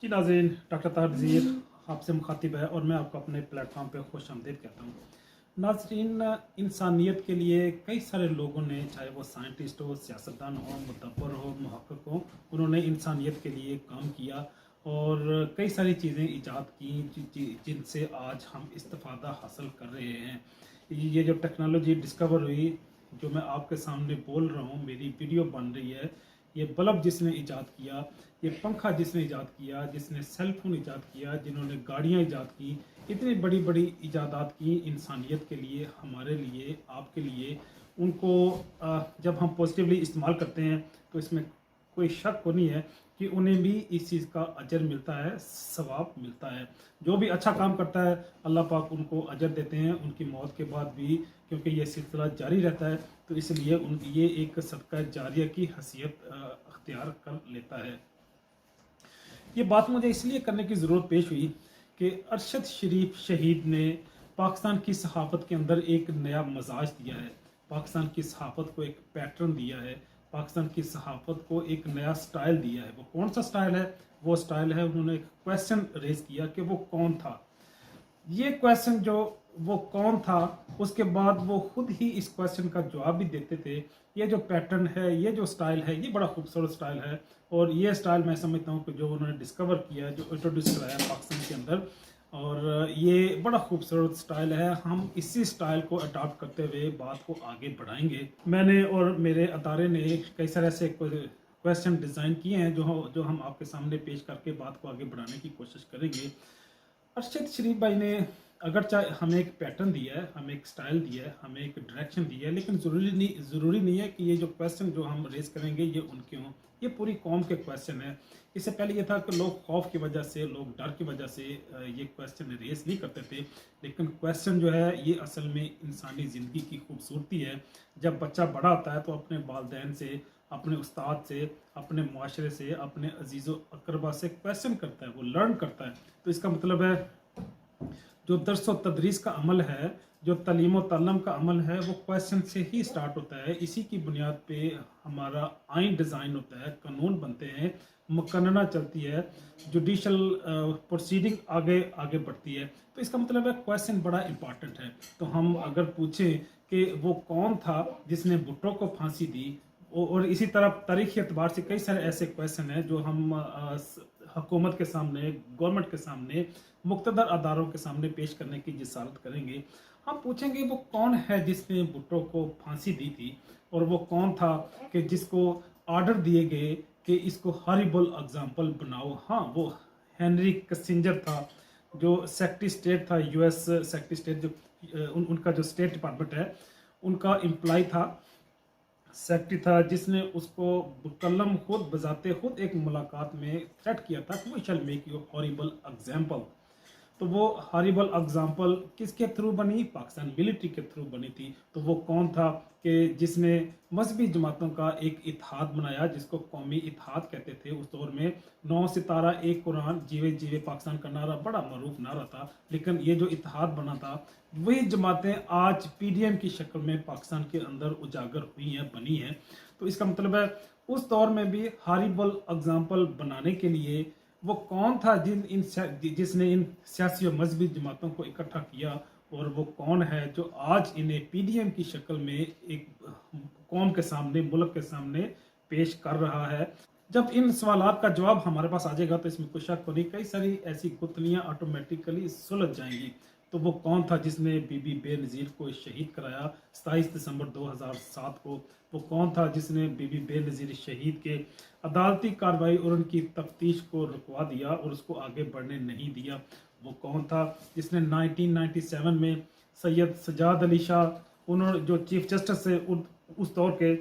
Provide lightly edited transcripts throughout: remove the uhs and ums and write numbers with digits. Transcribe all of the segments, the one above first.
जी नाज़रीन, डॉक्टर ताहिर वज़ीर आपसे मुखातिब है और मैं आपको अपने प्लेटफॉर्म पे खुश आमदीद कहता हूँ। नाज़रीन, इंसानियत के लिए कई सारे लोगों ने, चाहे वो साइंटिस्ट हो, सियासतदान हो, मुदब्बर हो, मुहक्किक हो, उन्होंने इंसानियत के लिए काम किया और कई सारी चीज़ें ईजाद की जिनसे आज हम इस्तिफ़ादा हासिल कर रहे हैं। ये जो टेक्नोलॉजी डिस्कवर हुई, जो मैं आपके सामने बोल रहा हूँ, मेरी वीडियो बन रही है, ये बल्ब जिसने ईजाद किया, ये पंखा जिसने ईजाद किया, जिसने सेल फोन ईजाद किया, जिन्होंने गाड़ियाँ ईजाद की, इतनी बड़ी बड़ी ईजादात की इंसानियत के लिए, हमारे लिए, आपके लिए, उनको जब हम पॉजिटिवली इस्तेमाल करते हैं तो इसमें कोई शक को नहीं है कि उन्हें भी इस चीज़ का अजर मिलता है, सवाब मिलता है। जो भी अच्छा काम करता है अल्लाह पाक उनको अजर देते हैं उनकी मौत के बाद भी, क्योंकि ये सिलसिला जारी रहता है, तो इसलिए ये एक सदका जारिया की हैसियत अख्तियार कर लेता है। ये बात मुझे इसलिए करने की ज़रूरत पेश हुई कि अरशद शरीफ शहीद ने पाकिस्तान की सहाफ़त के अंदर एक नया मजाज दिया है, पाकिस्तान की सहाफ़त को एक पैटर्न दिया है, पाकिस्तान की सहाफ़त को एक नया स्टाइल दिया है। वो कौन सा स्टाइल है? वो स्टाइल है, उन्होंने एक क्वेश्चन रेज किया कि वो कौन था। ये क्वेश्चन जो वो कौन था, उसके बाद वो खुद ही इस क्वेश्चन का जवाब भी देते थे। ये जो पैटर्न है, ये जो स्टाइल है, ये बड़ा खूबसूरत स्टाइल है और ये स्टाइल मैं समझता हूँ कि जो उन्होंने डिस्कवर किया, जो इंट्रोड्यूस कराया पाकिस्तान के अंदर, और ये बड़ा खूबसूरत स्टाइल है। हम इसी स्टाइल को अडॉप्ट करते हुए बात को आगे बढ़ाएंगे। मैंने और मेरे अदारे ने कई सारे ऐसे क्वेश्चन डिज़ाइन किए हैं जो हम आपके सामने पेश करके बात को आगे बढ़ाने की कोशिश करेंगे। अरशद शरीफ भाई ने अगर चाहे हमें एक पैटर्न दिया है, हमें एक स्टाइल दिया है, हमें एक डायरेक्शन दिया है, लेकिन ज़रूरी नहीं है कि ये जो क्वेश्चन जो हम रेज करेंगे ये उनके हों। ये पूरी कौम के क्वेश्चन है। इससे पहले ये था कि लोग खौफ की वजह से, लोग डर की वजह से ये क्वेश्चन रेज नहीं करते थे, लेकिन क्वेश्चन जो है ये असल में इंसानी ज़िंदगी की खूबसूरती है। जब बच्चा बड़ा होता है तो अपने वालदैन से, अपने उस्ताद से, अपने मुआशरे से, अपने अजीज़ अकरबा से क्वेश्चन करता है, वो लर्न करता है। तो इसका मतलब है जो दर्स व तदरीस का अमल है, जो तलीम व तअल्लुम का अमल है, वो क्वेश्चन से ही स्टार्ट होता है। इसी की बुनियाद पे हमारा आइन डिज़ाइन होता है, कानून बनते हैं, मुकन्नना चलती है, जुडिशल प्रोसीडिंग आगे आगे बढ़ती है। तो इसका मतलब है क्वेश्चन बड़ा इंपॉर्टेंट है। तो हम अगर पूछें कि वो कौन था जिसने भुट्टो को फांसी दी, और इसी तरह तारीखी एतबार से कई सारे ऐसे क्वेश्चन हैं जो हम हुकूमत के सामने, गवर्नमेंट के सामने, मुक़्तदर अदारों के सामने पेश करने की जिसारत करेंगे। हम पूछेंगे वो कौन है जिसने भुट्टो को फांसी दी थी, और वो कौन था कि जिसको आर्डर दिए गए कि इसको हॉरिबल एग्जाम्पल बनाओ। हाँ, वो हेनरी किसिंजर था, जो सेक्रेटरी स्टेट था, यूएस सेक्रेटरी स्टेट, जो उनका जो स्टेट डिपार्टमेंट है, उनका एम्प्लॉय था, सेक्रेटरी था, जिसने उसको कलम खुद बजाते खुद एक मुलाकात में थ्रेट किया था कि we shall make you horrible example. तो वो हॉरिबल एग्जाम्पल किसके थ्रू बनी? पाकिस्तान मिलिट्री के थ्रू बनी थी। तो वो कौन था कि जिसने मजहबी जमातों का एक इत्तेहाद बनाया, जिसको कौमी इत्तेहाद कहते थे उस दौर में। 9 सितारा एक कुरान, जीवे जीवे पाकिस्तान का नारा बड़ा मरूफ नारा था, लेकिन ये जो इत्तेहाद बना था, वही जमातें आज पीडीएम की शक्ल में पाकिस्तान के अंदर उजागर हुई हैं, बनी हैं। तो इसका मतलब है उस दौर में भी हॉरिबल एग्जाम्पल बनाने के लिए वो कौन था जिसने इन सियासी और मजहबी जमातों को इकट्ठा किया, और वो कौन है जो आज इन्हें पीडीएम की शक्ल में एक कौम के सामने, मुल्क के सामने पेश कर रहा है। जब इन सवालात का जवाब हमारे पास आ जाएगा तो इसमें कोई शक नहीं, कई सारी ऐसी गुत्थलियां ऑटोमेटिकली सुलझ जाएंगी। तो वो कौन था जिसने बीबी बेनज़ीर को शहीद कराया 27 दिसंबर 2007 को? वो कौन था जिसने बीबी बेनज़ीर शहीद के अदालती कार्रवाई और उनकी तफ्तीश को रुकवा दिया और उसको आगे बढ़ने नहीं दिया? वो कौन था जिसने 1997 में सैयद सजाद अली शाह, उन्होंने जो चीफ जस्टिस से उस दौर के,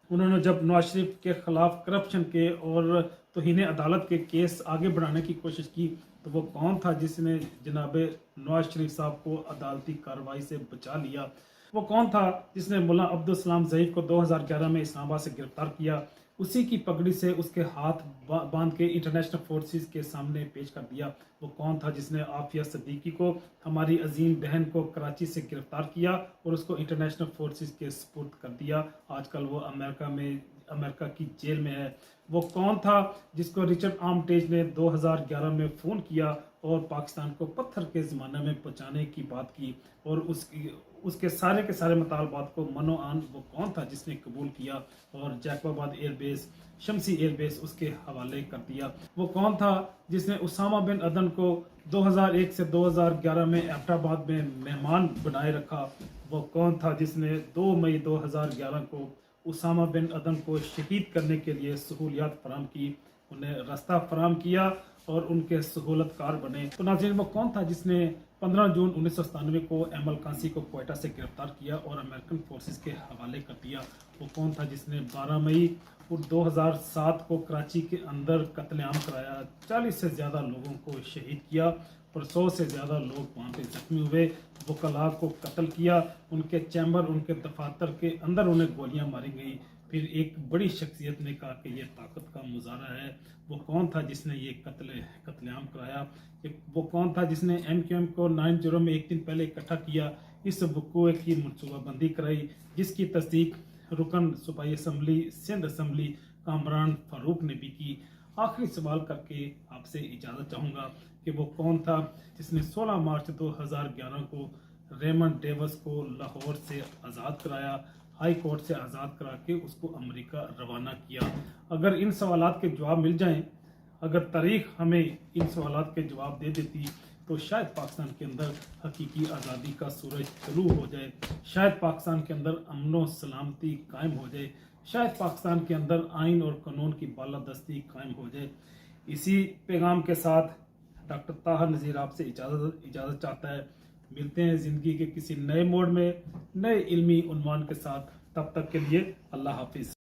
उन्होंने जब नवाज शरीफ के खिलाफ करप्शन के और तौहीन अदालत के केस आगे बढ़ाने की कोशिश की, तो वो कौन था जिसने जनाब नवाज शरीफ साहब को अदालती कार्रवाई से बचा लिया? वो कौन था जिसने मुल्ला अब्दुल सलाम ज़ईद को 2011 में इस्लामाबाद से गिरफ्तार किया, उसी की पगड़ी से उसके हाथ बांध के इंटरनेशनल फोर्सेस के सामने पेश कर दिया? वो कौन था जिसने आफिया सदीकी को, हमारी अजीम बहन को, कराची से गिरफ्तार किया और उसको इंटरनेशनल फोर्सेस के सुपुर्द कर दिया? आजकल वो अमेरिका में अमेरिका की जेल में है। वो कौन था जिसको रिचर्ड आर्मटेज ने 2011 में फ़ोन किया और पाकिस्तान को पत्थर के ज़माने में पहुंचाने की बात की, और उसके सारे के सारे मुतालबात को मनो आन वो कौन था जिसने कबूल किया और जैकबाबाद एयरबेस, शमसी एयरबेस उसके हवाले कर दिया। वो कौन था जिसने उसामा बिन अदन को 2001 से 2011 में एबटाबाद में मेहमान बनाए रखा। वो कौन था जिसने 2 मई 2011 को उसामा बिन अदन को शहीद करने के लिए सहूलियात फराम की, उन्हें रास्ता फराम किया और उनके सहूलतकार बने। तो नाज़रीन, वो कौन था जिसने 15 जून 1997 को एमल कांसी को क्वेटा से गिरफ्तार किया और अमेरिकन फोर्सेस के हवाले कर दिया। वो कौन था जिसने 12 मई 2007 को कराची के अंदर कत्लेआम कराया, 40 से ज़्यादा लोगों को शहीद किया और 100 से ज़्यादा लोग वहाँ पे जख्मी हुए। वकला को कत्ल किया, उनके चैम्बर, उनके दफातर के अंदर उन्हें गोलियां मारी गई। फिर एक बड़ी शख्सियत ने कहा कि ये ताकत का मुजाहरा है। वो कौन था जिसने ये कत्लेआम कराया? वो कौन था जिसने MQM को 9/0 में एक दिन पहले इकट्ठा किया, इस वक़ूए की मनसूबाबंदी कराई, जिसकी तस्दीक रुकन सूबाई असम्बली सिंध असम्बली कामरान फारूक ने भी की। आखिरी सवाल करके आपसे इजाज़त चाहूँगा कि वो कौन था जिसने 16 मार्च 2011 को रेमंड डेविस को लाहौर से आज़ाद कराया, हाई कोर्ट से आज़ाद करा के उसको अमेरिका रवाना किया। अगर इन सवालात के जवाब मिल जाएं, अगर तारीख हमें इन सवालात के जवाब दे देती, तो शायद पाकिस्तान के अंदर हकीकी आज़ादी का सूरज तलू हो जाए, शायद पाकिस्तान के अंदर अमन व सलामती कायम हो जाए, शायद पाकिस्तान के अंदर आइन और कानून की बालादस्ती कायम हो जाए। इसी पैगाम के साथ डॉक्टर ताहा नज़ीर आपसे इजाज़त चाहता है। मिलते हैं ज़िंदगी के किसी नए मोड़ में नए इल्मी उन्वान के साथ। तब तक के लिए अल्लाह हाफिज़।